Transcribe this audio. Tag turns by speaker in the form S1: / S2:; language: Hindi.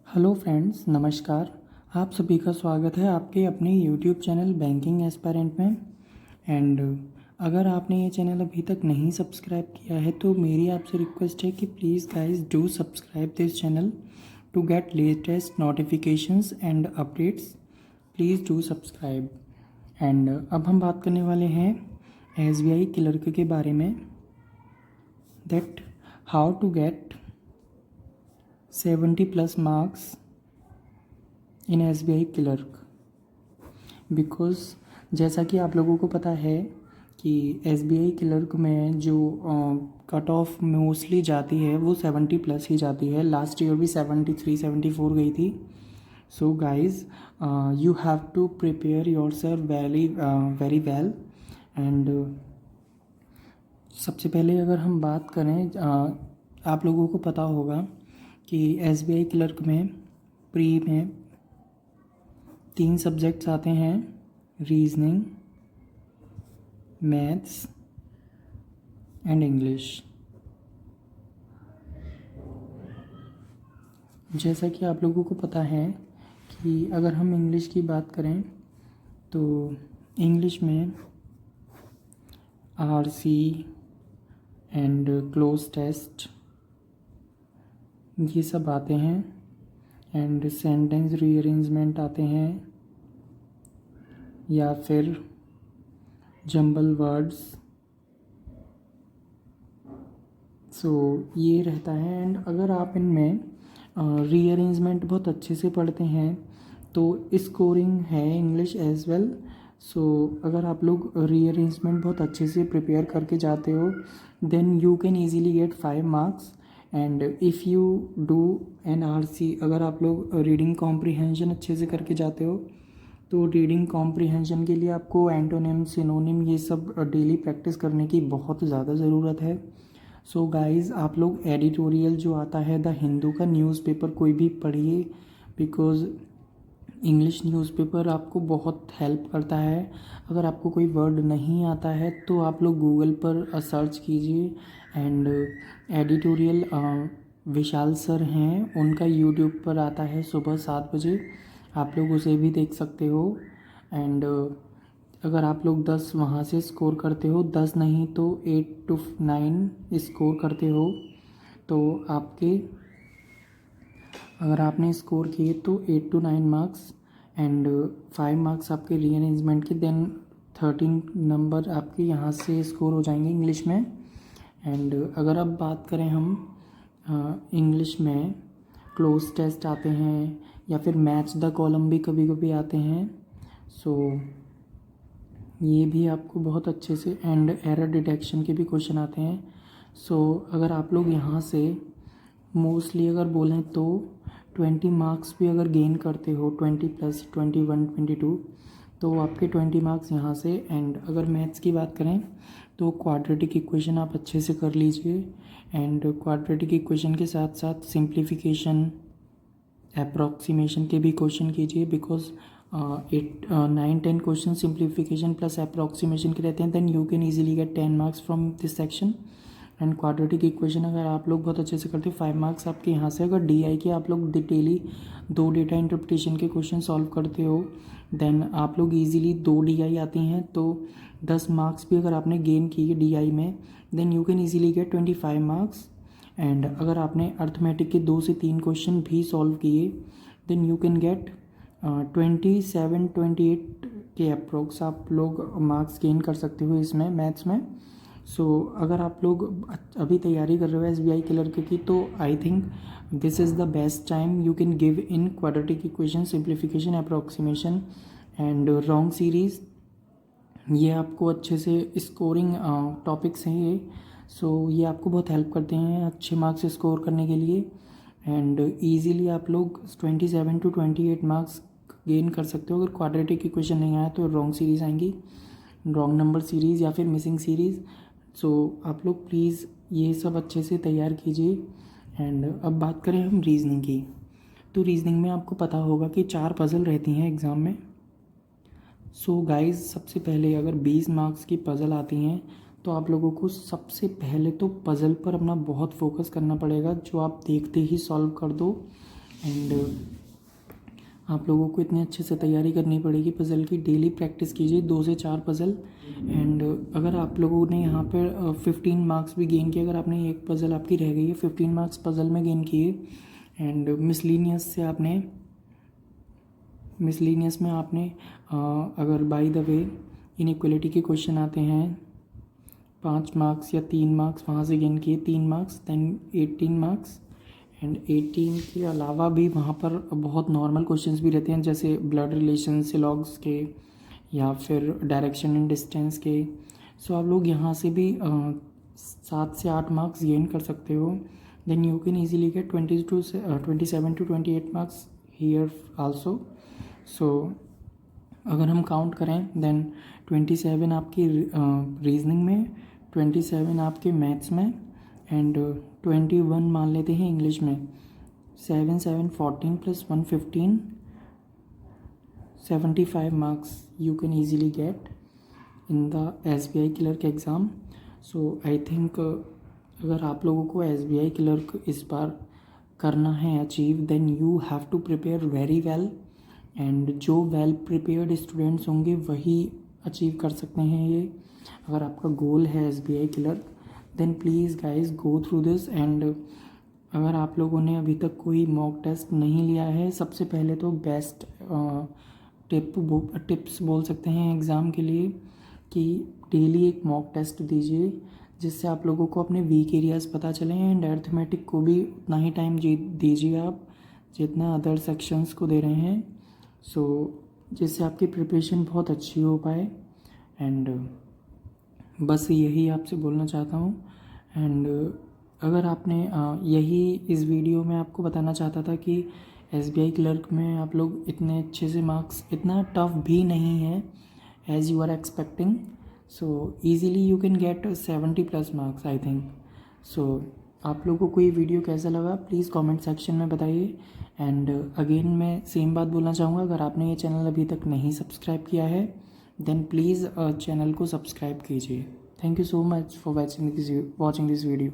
S1: हेलो फ्रेंड्स, नमस्कार। आप सभी का स्वागत है आपके अपने यूट्यूब चैनल बैंकिंग एस्पायरेंट में। एंड अगर आपने ये चैनल अभी तक नहीं सब्सक्राइब किया है तो मेरी आपसे रिक्वेस्ट है कि please guys do subscribe this channel to get latest notifications and updates. Please do subscribe. And अब हम बात करने वाले हैं एसबीआई क्लर्क के बारे में, that how to get 70+ marks in SBI clerk. Because जैसा कि आप लोगों को पता है कि एसबीआई क्लर्क में जो कट ऑफ मोस्टली जाती है वो 70+ ही जाती है। लास्ट ईयर भी 73 74 गई थी। So guys you have to prepare yourself very well. And सबसे पहले अगर हम बात करें, आप लोगों को पता होगा कि एसबीआई क्लर्क में प्री में 3 सब्जेक्ट्स आते हैं, रीजनिंग, मैथ्स एंड इंग्लिश। जैसा कि आप लोगों को पता है कि अगर हम इंग्लिश की बात करें तो इंग्लिश में आरसी एंड क्लोज टेस्ट ये सब आते हैं, एंड सेंटेंस रीअरेंजमेंट आते हैं या फिर जंबल वर्ड्स। सो ये रहता है। एंड अगर आप इनमें रीअरेंजमेंट बहुत अच्छे से पढ़ते हैं तो स्कोरिंग है इंग्लिश एज वेल। सो अगर आप लोग रीअरेंजमेंट बहुत अच्छे से प्रिपेयर करके जाते हो then you can easily get 5 marks। And if you do an RC, अगर आप लोग रीडिंग कॉम्प्रिहेंशन अच्छे से करके जाते हो तो रीडिंग कॉम्प्रिहेंशन के लिए आपको एंटोनिम, सिनोनिम ये सब डेली प्रैक्टिस करने की बहुत ज़्यादा ज़रूरत है। सो गाइज़, आप लोग एडिटोरियल जो आता है द हिंदू का न्यूज़पेपर कोई भी पढ़िए, बिकॉज़ इंग्लिश न्यूज़पेपर आपको बहुत हेल्प करता है। अगर आपको कोई वर्ड नहीं आता है तो आप लोग गूगल पर सर्च कीजिए। एंड एडिटोरियल विशाल सर हैं, उनका यूट्यूब पर आता है सुबह 7 बजे, आप लोग उसे भी देख सकते हो। एंड अगर आप लोग 10 वहाँ से स्कोर करते हो, 10 नहीं तो 8 to 9 स्कोर करते हो तो आपके, अगर आपने स्कोर किए तो 8 to 9 मार्क्स एंड 5 मार्क्स आपके रीअरेंजमेंट के, देन 13 नंबर आपके यहाँ से स्कोर हो जाएंगे इंग्लिश में। एंड अगर अब बात करें हम इंग्लिश में क्लोज टेस्ट आते हैं या फिर मैच द कॉलम भी कभी कभी आते हैं। सो ये भी आपको बहुत अच्छे से, एंड एरर डिटेक्शन के भी क्वेश्चन आते हैं। सो अगर आप लोग यहाँ से मोस्टली अगर बोलें तो 20 मार्क्स भी अगर गेन करते हो, 20+, 21, 22, तो आपके 20 मार्क्स यहाँ से। एंड अगर मैथ्स की बात करें तो क्वाड्रेटिक इक्वेशन आप अच्छे से कर लीजिए। एंड क्वाड्रेटिक इक्वेशन के साथ साथ सिंप्लीफिकेशन, अप्रॉक्सीमेशन के भी क्वेश्चन कीजिए, because 9-10 question simplification plus approximation के रहते हैं, then you can easily get 10 marks from this section. And quadratic equation अगर आप लोग बहुत अच्छे से करते हो 5 मार्क्स आपके यहाँ से। अगर डीआई के आप लोग डेली 2 डेटा इंटरप्रिटेशन के क्वेश्चन सॉल्व करते हो देन आप लोग इजीली 2 डीआई आती हैं तो 10 मार्क्स भी अगर आपने गेन किए डीआई में then you can easily get 25 marks. And अगर आपने अर्थमेटिक के 2 से 3 क्वेश्चन भी सॉल्व किए देन यू कैन गेट 27-28 के अप्रोक्स आप लोग मार्क्स गेन कर सकते हो इसमें मैथ्स में। सो अगर आप लोग अभी तैयारी कर रहे हो एसबीआई क्लर्क की तो I think this is the best time you can give in quadratic equation, simplification, approximation and wrong series. ये आपको अच्छे से स्कोरिंग टॉपिक्स हैं ये। सो ये आपको बहुत हेल्प करते हैं अच्छे मार्क्स स्कोर करने के लिए। एंड ईजीली आप लोग 27 to 28 मार्क्स गेन कर सकते हो। अगर क्वाड्रेटिक इक्वेशन नहीं आया तो रॉन्ग सीरीज़ आएंगी, रॉन्ग नंबर सीरीज़ या फिर मिसिंग सीरीज़। सो आप लोग प्लीज़ ये सब अच्छे से तैयार कीजिए। एंड अब बात करें हम रीजनिंग की, तो रीजनिंग में आपको पता होगा कि 4 पज़ल रहती हैं एग्ज़ाम में। सो गाइस, सबसे पहले अगर 20 मार्क्स की पज़ल आती हैं तो आप लोगों को सबसे पहले तो पज़ल पर अपना बहुत फोकस करना पड़ेगा, जो आप देखते ही सॉल्व कर दो। एंड आप लोगों को इतने अच्छे से तैयारी करनी पड़ेगी पज़ल की। डेली प्रैक्टिस कीजिए 2 से 4 पज़ल। एंड अगर आप लोगों ने यहाँ पर 15 मार्क्स भी गेन किए, अगर आपने एक पज़ल आपकी रह गई है, 15 मार्क्स पज़ल में गेन किए। एंड मिसलीनियस में आपने अगर बाय द वे इनइक्वलिटी के क्वेश्चन आते हैं 5 मार्क्स या 3 मार्क्स, वहाँ से गेन किए 3 मार्क्स, देन 18 मार्क्स। एंड 18 के अलावा भी वहाँ पर बहुत नॉर्मल क्वेश्चंस भी रहते हैं, जैसे ब्लड रिलेशन सिलॉग्स के या फिर डायरेक्शन एंड डिस्टेंस के। सो आप लोग यहाँ से भी 7 से 8 मार्क्स गेन कर सकते हो। Then you can easily get 27 to 28 marks here also. So अगर हम काउंट करें देन 27 आपकी रीजनिंग में, 27 आपके मैथ्स में, एंड 21 मान लेते हैं इंग्लिश में। 7 7 14 + 1 15, 75 marks you can easily get in the SBI clerk exam. So I think अगर आप लोगों को SBI क्लर्क इस बार करना है achieve, then you have to prepare very well. And जो वेल प्रिपेयर्ड स्टूडेंट्स होंगे वही अचीव कर सकते हैं ये। अगर आपका गोल है SBI clerk, then please guys go through this. And अगर आप लोगों ने अभी तक कोई मॉक टेस्ट नहीं लिया है, सबसे पहले तो बेस्ट टिप्स बोल सकते हैं एग्ज़ाम के लिए कि डेली एक मॉक टेस्ट दीजिए, जिससे आप लोगों को अपने वीक एरियाज़ पता चलें। एंड अर्थमेटिक को भी उतना ही टाइम दीजिए आप जितना अदर सेक्शंस को दे रहे हैं। सो जिससे आपकी प्रिपरेशन बहुत अच्छी हो पाए। एंड बस यही आपसे बोलना चाहता हूँ। एंड अगर आपने यही इस वीडियो में आपको बताना चाहता था कि SBI क्लर्क में आप लोग इतने अच्छे से मार्क्स, इतना टफ भी नहीं है as you are expecting. So easily you can get 70+ marks I think. So आप लोगों को ये वीडियो कैसा लगा प्लीज़ कमेंट सेक्शन में बताइए। एंड अगेन मैं सेम बात बोलना चाहूँगा, अगर आपने ये चैनल अभी तक नहीं सब्सक्राइब किया है देन प्लीज़ चैनल को सब्सक्राइब कीजिए। Thank you so much for watching this video.